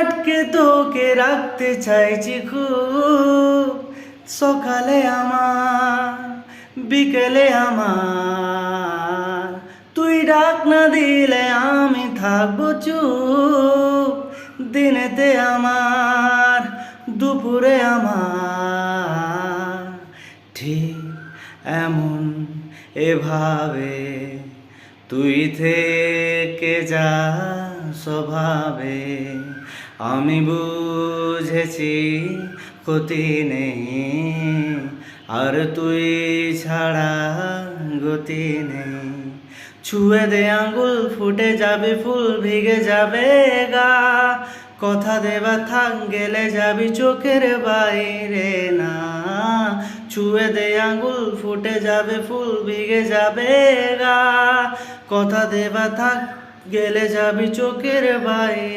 আটকে তোকে রাখতে চাইছি খুব, সকালে আমার বিকেলে আমার, তুই ডাক না দিলে আমি থাকবো চুপ, দিনেতে আমার দুপুরে আমার, ঠিক এমন এভাবে তুই থেকে যা স্বভাবে, আমি বুঝেছি ক্ষতি নেই, আর তুই ছাড়া গতি নেই। ছুঁয়ে দে আঙ্গুল ফুটে যাবে ফুল, ভিগে যাবে গা, কথা দেবা থাক গেলে যাবি চোখের বাইরে না। ছুঁয়ে দে আঙ্গুল ফুটে যাবে ফুল, ভিগে যাবে গা, কথা দেবা থাক গেলে যাবি চোখের বাইরে।